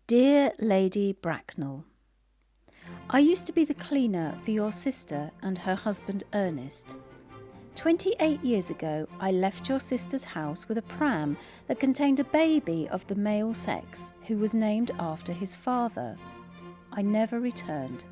Dear Lady Bracknell, I used to be the cleaner for your sister and her husband Ernest. 28 years ago, I left your sister's house with a pram that contained a baby of the male sex who was named after his father. I never returned.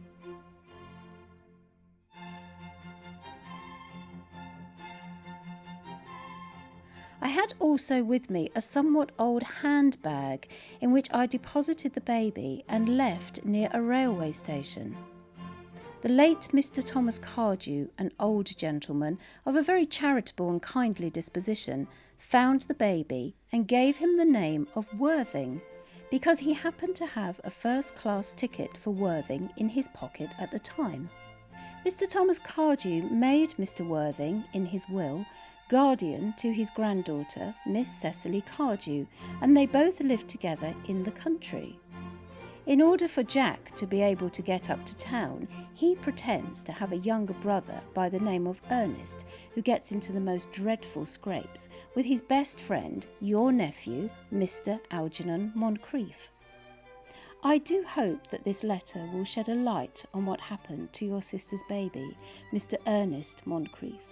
I had also with me a somewhat old handbag in which I deposited the baby and left near a railway station. The late Mr. Thomas Cardew, an old gentleman of a very charitable and kindly disposition, found the baby and gave him the name of Worthing because he happened to have a first-class ticket for Worthing in his pocket at the time. Mr. Thomas Cardew made Mr. Worthing, in his will, guardian to his granddaughter, Miss Cecily Cardew, and they both lived together in the country. In order for Jack to be able to get up to town, he pretends to have a younger brother by the name of Ernest, who gets into the most dreadful scrapes with his best friend, your nephew, Mr. Algernon Moncrief. I do hope that this letter will shed a light on what happened to your sister's baby, Mr. Ernest Moncrief.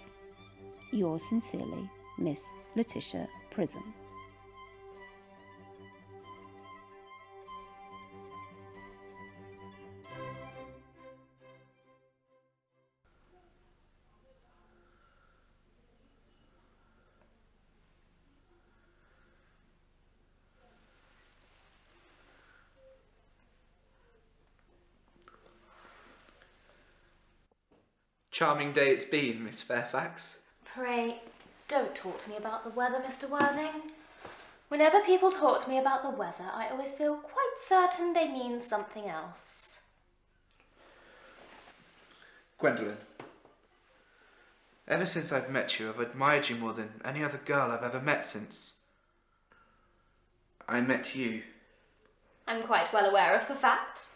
Yours sincerely, Miss Letitia Prism. Charming day it's been, Miss Fairfax. Pray, don't talk to me about the weather, Mr. Worthing. Whenever people talk to me about the weather, I always feel quite certain they mean something else. Gwendolen, ever since I've met you, I've admired you more than any other girl I've ever met since I met you. I'm quite well aware of the fact.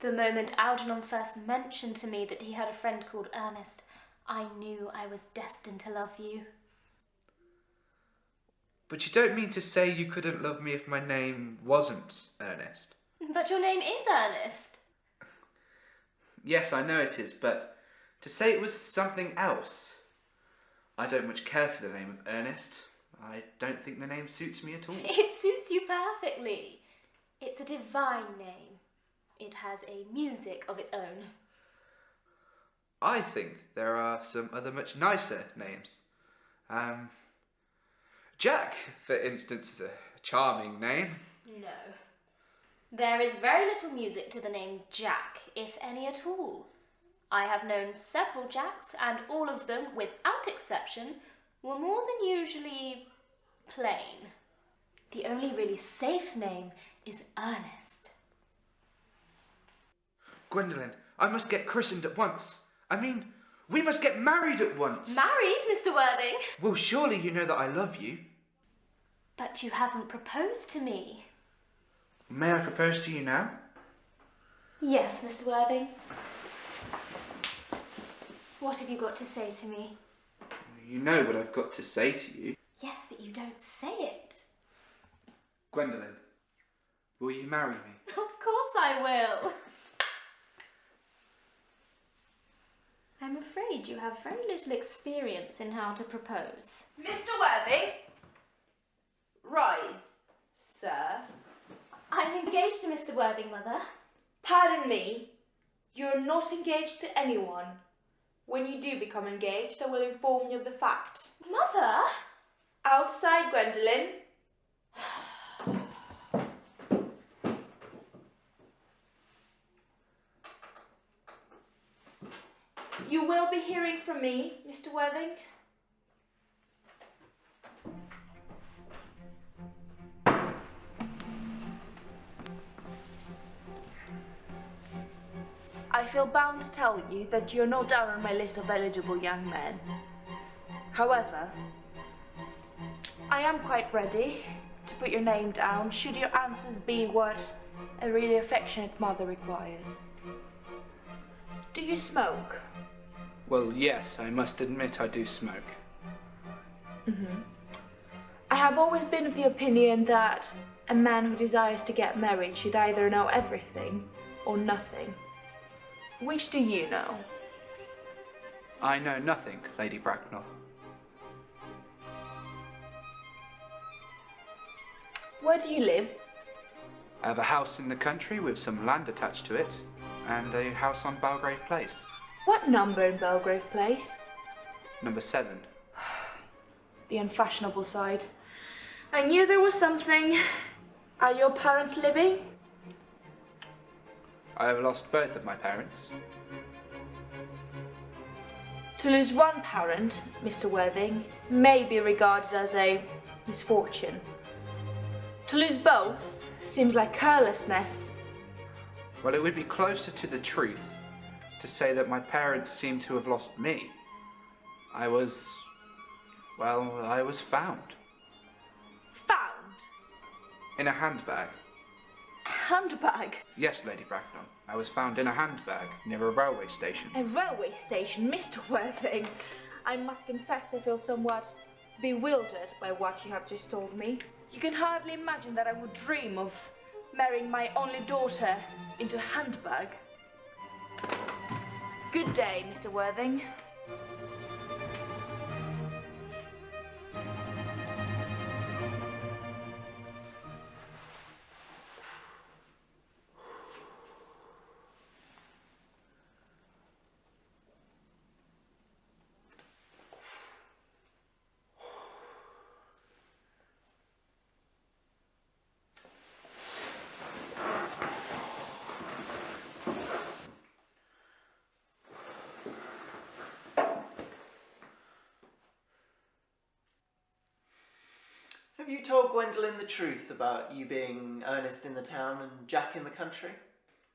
The moment Algernon first mentioned to me that he had a friend called Ernest, I knew I was destined to love you. But you don't mean to say you couldn't love me if my name wasn't Ernest? But your name is Ernest. Yes, I know it is, but to say it was something else. I don't much care for the name of Ernest. I don't think the name suits me at all. It suits you perfectly. It's a divine name. It has a music of its own. I think there are some other much nicer names. Jack, for instance, is a charming name. No. There is very little music to the name Jack, if any at all. I have known several Jacks, and all of them, without exception, were more than usually plain. The only really safe name is Ernest. Gwendolen, I must get christened at once. I mean, we must get married at once. Married, Mr. Worthing? Well, surely you know that I love you. But you haven't proposed to me. May I propose to you now? Yes, Mr. Worthing. What have you got to say to me? You know what I've got to say to you. Yes, but you don't say it. Gwendolen, will you marry me? Of course I will. I'm afraid you have very little experience in how to propose. Mr. Worthing? Rise, sir. I'm engaged to Mr. Worthing, Mother. Pardon me, you're not engaged to anyone. When you do become engaged, I will inform you of the fact. Mother? Outside, Gwendolen. You will be hearing from me, Mr. Worthing. I feel bound to tell you that you're not down on my list of eligible young men. However, I am quite ready to put your name down should your answers be what a really affectionate mother requires. Do you smoke? Well, yes, I must admit I do smoke. I have always been of the opinion that A man who desires to get married should either know everything or nothing. Which do you know? I know nothing, Lady Bracknell. Where do you live? I have a house in the country with some land attached to it, and a house on Belgrave Place. What number in Belgrave Place? Number 7. The unfashionable side. I knew there was something. Are your parents living? I have lost both of my parents. To lose one parent, Mr. Worthing, may be regarded as a misfortune. To lose both seems like carelessness. Well, it would be closer to the truth to say that my parents seem to have lost me. I was found. Found? In a handbag. Handbag? Yes, Lady Bracknell. I was found in a handbag near a railway station. A railway station, Mr. Worthing. I must confess I feel somewhat bewildered by what you have just told me. You can hardly imagine that I would dream of marrying my only daughter into a handbag. Good day, Mr. Worthing. Have you told Gwendolen the truth about you being Ernest in the town and Jack in the country?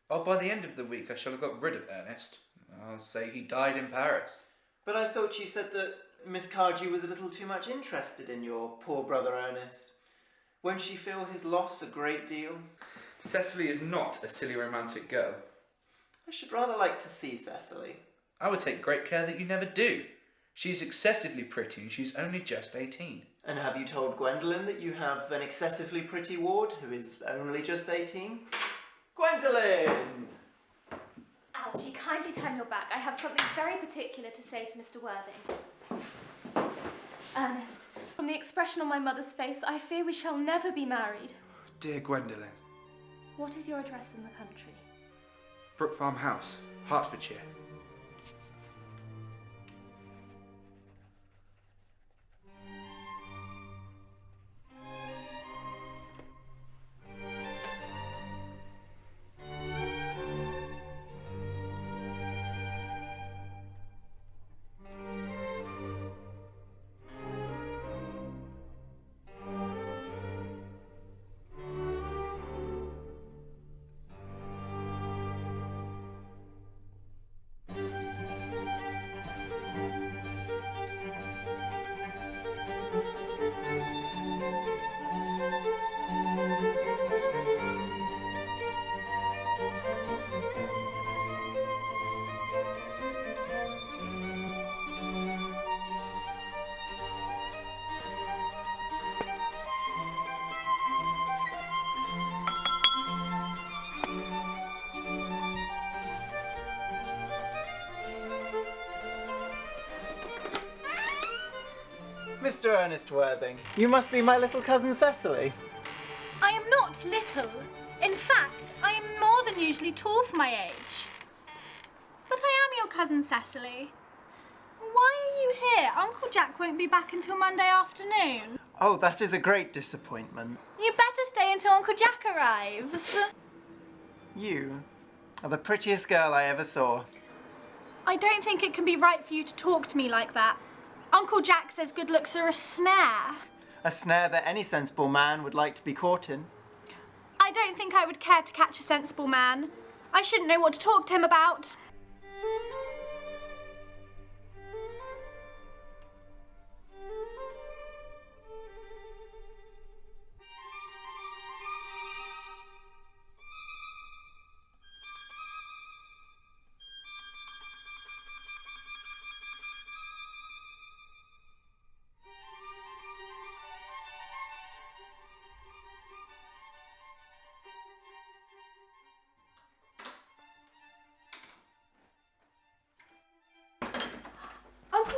Oh, by the end of the week I shall have got rid of Ernest. I'll say he died in Paris. But I thought you said that Miss Cardew was a little too much interested in your poor brother Ernest. Won't she feel his loss a great deal? Cecily is not a silly romantic girl. I should rather like to see Cecily. I would take great care that you never do. She's excessively pretty and she's only just 18. And have you told Gwendolen that you have an excessively pretty ward who is only just 18? Gwendolen! Algie, kindly turn your back. I have something very particular to say to Mr. Worthing. Ernest, from the expression on my mother's face, I fear we shall never be married. Dear Gwendolen. What is your address in the country? Brook Farm House, Hertfordshire. Mr. Ernest Worthing, you must be my little cousin Cecily. I am not little. In fact, I am more than usually tall for my age. But I am your cousin Cecily. Why are you here? Uncle Jack won't be back until Monday afternoon. Oh, that is a great disappointment. You better stay until Uncle Jack arrives. You are the prettiest girl I ever saw. I don't think it can be right for you to talk to me like that. Uncle Jack says good looks are a snare. A snare that any sensible man would like to be caught in. I don't think I would care to catch a sensible man. I shouldn't know what to talk to him about.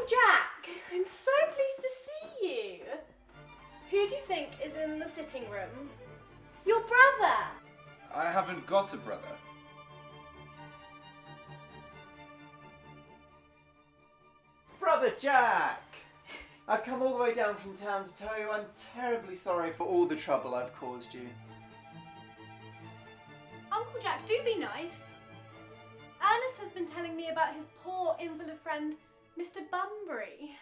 Jack, I'm so pleased to see you. Who do you think is in the sitting room? Your brother. I haven't got a brother. Brother Jack! I've come all the way down from town to tell you I'm terribly sorry for all the trouble I've caused you. Uncle Jack, do be nice. Ernest has been telling me about his poor invalid friend, Mr. Bunbury.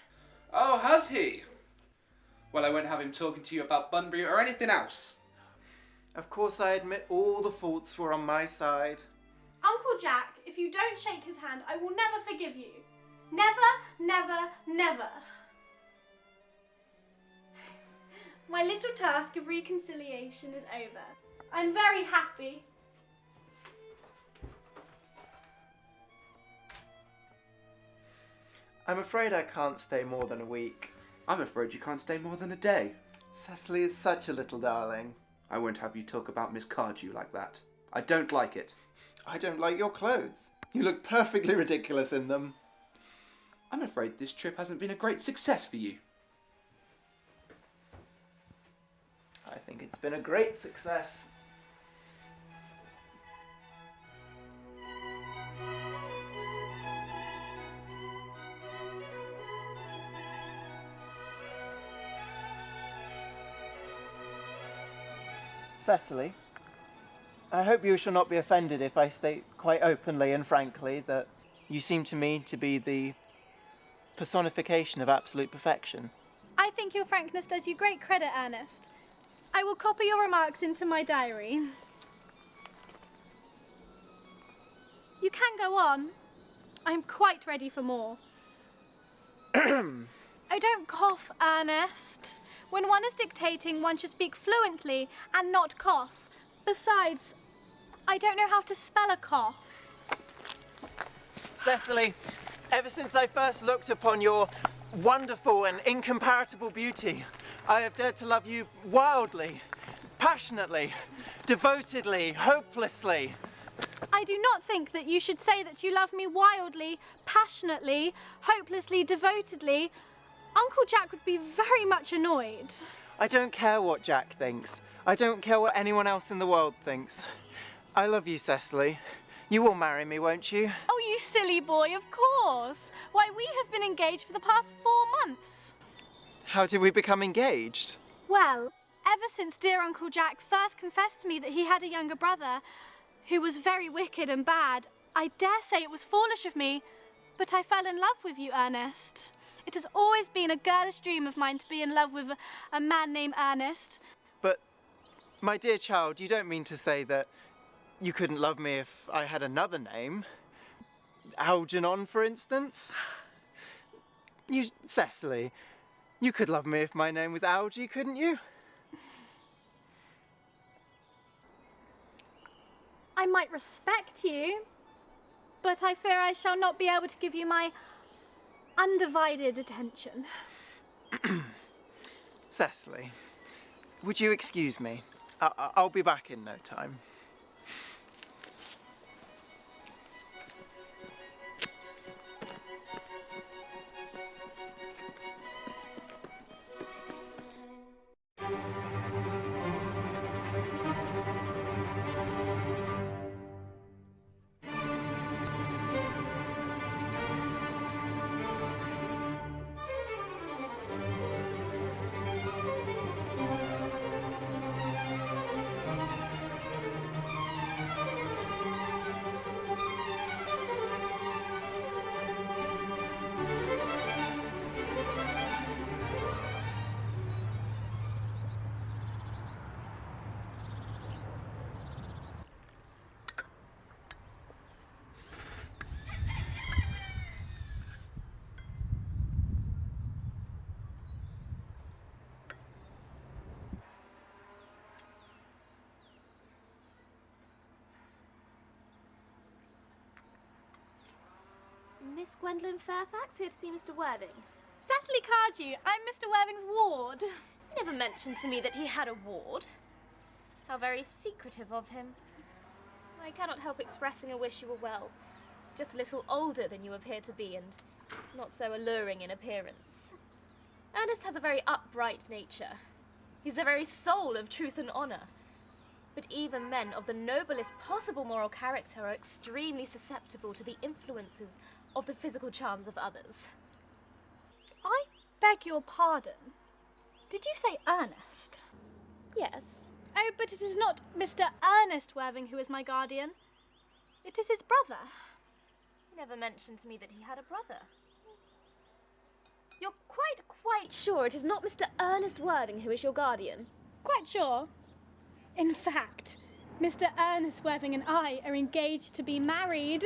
Oh, has he? Well, I won't have him talking to you about Bunbury or anything else. Of course, I admit all the faults were on my side. Uncle Jack, if you don't shake his hand, I will never forgive you. Never, never, never. My little task of reconciliation is over. I'm very happy. I'm afraid I can't stay more than a week. I'm afraid you can't stay more than a day. Cecily is such a little darling. I won't have you talk about Miss Cardew like that. I don't like it. I don't like your clothes. You look perfectly ridiculous in them. I'm afraid this trip hasn't been a great success for you. I think it's been a great success. Cecily, I hope you shall not be offended if I state quite openly and frankly that you seem to me to be the personification of absolute perfection. I think your frankness does you great credit, Ernest. I will copy your remarks into my diary. You can go on. I'm quite ready for more. Oh, don't cough, Ernest. When one is dictating, one should speak fluently and not cough. Besides, I don't know how to spell a cough. Cecily, ever since I first looked upon your wonderful and incomparable beauty, I have dared to love you wildly, passionately, devotedly, hopelessly. I do not think that you should say that you love me wildly, passionately, hopelessly, devotedly. Uncle Jack would be very much annoyed. I don't care what Jack thinks. I don't care what anyone else in the world thinks. I love you, Cecily. You will marry me, won't you? Oh, you silly boy, of course. Why, we have been engaged for the past 4 months. How did we become engaged? Well, ever since dear Uncle Jack first confessed to me that he had a younger brother who was very wicked and bad, I dare say it was foolish of me, but I fell in love with you, Ernest. It has always been a girlish dream of mine to be in love with a man named Ernest. But, my dear child, you don't mean to say that you couldn't love me if I had another name? Algernon, for instance? You, Cecily, you could love me if my name was Algie, couldn't you? I might respect you, but I fear I shall not be able to give you my undivided attention. Cecily, would you excuse me? I'll be back in no time. Miss Gwendolyn Fairfax here to see Mr. Worthing. Cecily Cardew, I'm Mr. Worthing's ward. He never mentioned to me that he had a ward. How very secretive of him. I cannot help expressing a wish you were well. Just a little older than you appear to be, and not so alluring in appearance. Ernest has a very upright nature. He's the very soul of truth and honour. But even men of the noblest possible moral character are extremely susceptible to the influences of the physical charms of others. I beg your pardon. Did you say Ernest? Yes. Oh, but it is not Mr. Ernest Worthing who is my guardian. It is his brother. He never mentioned to me that he had a brother. You're quite sure it is not Mr. Ernest Worthing who is your guardian? Quite sure. In fact, Mr. Ernest Worthing and I are engaged to be married.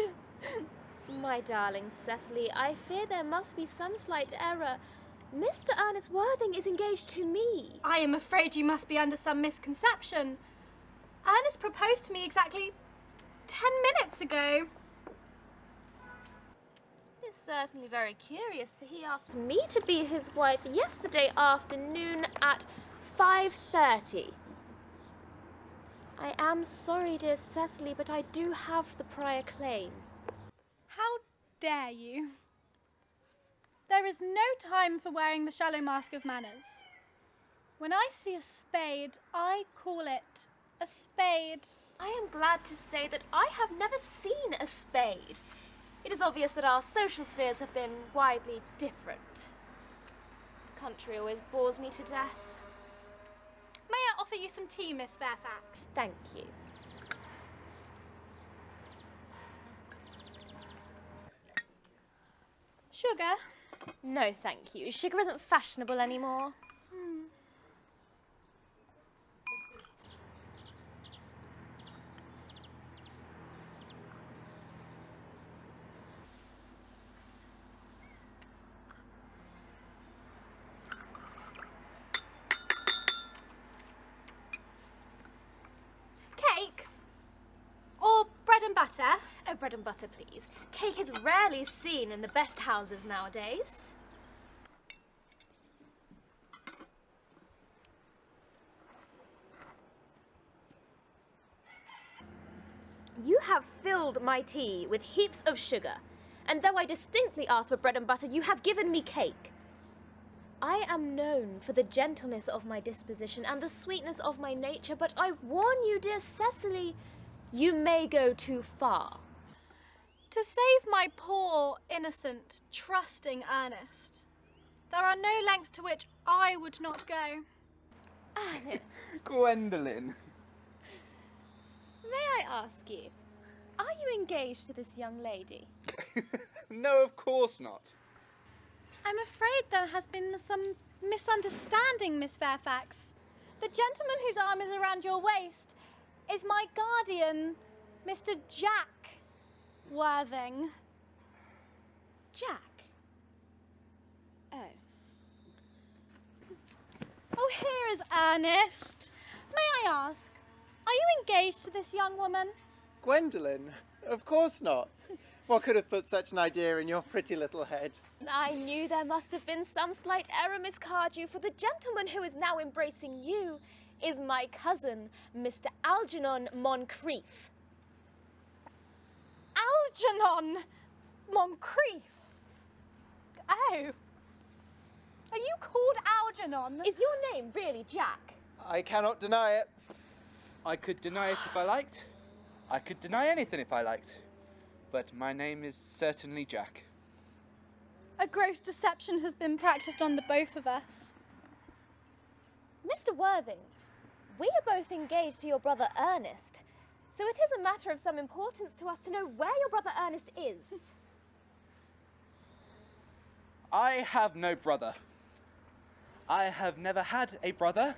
My darling Cecily, I fear there must be some slight error. Mr. Ernest Worthing is engaged to me. I am afraid you must be under some misconception. Ernest proposed to me exactly 10 minutes ago. It's certainly very curious, for he asked me to be his wife yesterday afternoon at 5:30. I am sorry, dear Cecily, but I do have the prior claim. How dare you? There is no time for wearing the shallow mask of manners. When I see a spade, I call it a spade. I am glad to say that I have never seen a spade. It is obvious that our social spheres have been widely different. The country always bores me to death. May I offer you some tea, Miss Fairfax? Thank you. Sugar? No, thank you. Sugar isn't fashionable anymore. Cake? Or bread and butter? Oh, bread and butter, please. Cake is rarely seen in the best houses nowadays. You have filled my tea with heaps of sugar, and though I distinctly asked for bread and butter, you have given me cake. I am known for the gentleness of my disposition and the sweetness of my nature, but I warn you, dear Cecily, you may go too far. To save my poor, innocent, trusting Ernest, there are no lengths to which I would not go. Ernest, Gwendolyn. may I ask you, are you engaged to this young lady? No, of course not. I'm afraid there has been some misunderstanding, Miss Fairfax. The gentleman whose arm is around your waist is my guardian, Mr. Jack Worthing. Jack? Oh. Oh, here is Ernest. May I ask, are you engaged to this young woman? Gwendolyn? Of course not. What could have put such an idea in your pretty little head? I knew there must have been some slight error, Miss Cardew, for the gentleman who is now embracing you is my cousin, Mr. Algernon Moncrief. Algernon Moncrief? Oh. Are you called Algernon? Is your name really Jack? I cannot deny it. I could deny it if I liked. I could deny anything if I liked. But my name is certainly Jack. A gross deception has been practiced on the both of us. Mr. Worthing, we are both engaged to your brother Ernest, so it is a matter of some importance to us to know where your brother Ernest is. I have no brother. I have never had a brother,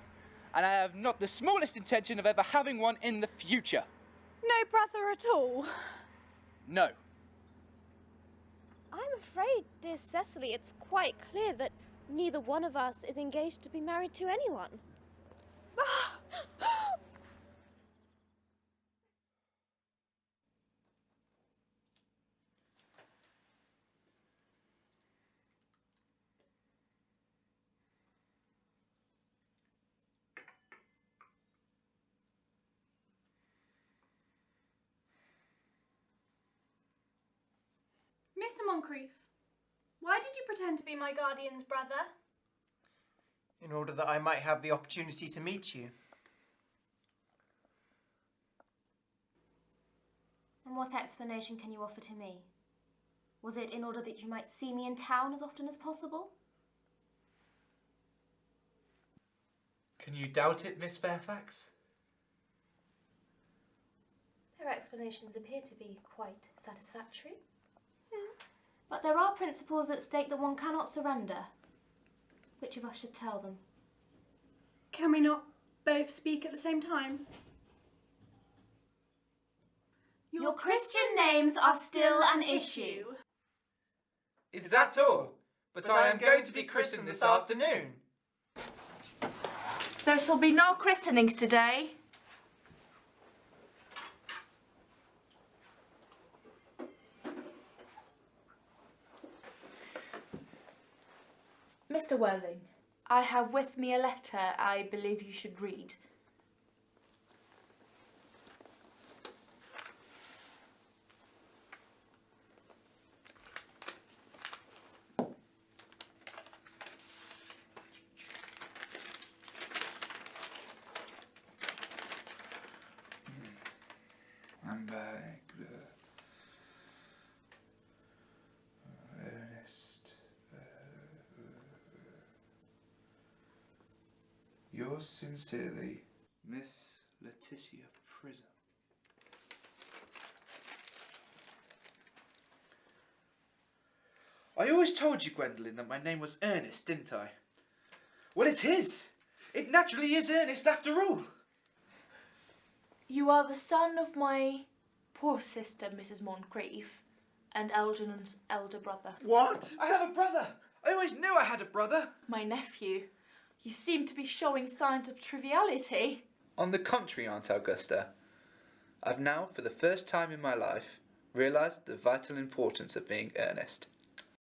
and I have not the smallest intention of ever having one in the future. No brother at all. No. I'm afraid, dear Cecily, it's quite clear that neither one of us is engaged to be married to anyone. Mr. Moncrief, Why did you pretend to be my guardian's brother? In order that I might have the opportunity to meet you. And what explanation can you offer to me? Was it in order that you might see me in town as often as possible? Can you doubt it, Miss Fairfax? Their explanations appear to be quite satisfactory. But there are principles at stake that one cannot surrender. Which of us should tell them? Can we not both speak at the same time? Your Christian names are still an issue. Is that all? But I am going to be christened this afternoon. There shall be no christenings today. Mr. Worthing, I have with me a letter I believe you should read. I'm back. Ernest. Yours sincerely, Miss Letitia Prism. I always told you, Gwendolyn, that my name was Ernest, didn't I? Well, it is. It naturally is Ernest after all. You are the son of my poor sister, Mrs. Moncrief, and Algernon's elder brother. What? I have a brother. I always knew I had a brother. My nephew. You seem to be showing signs of triviality. On the contrary, Aunt Augusta, I've now, for the first time in my life, realised the vital importance of being earnest.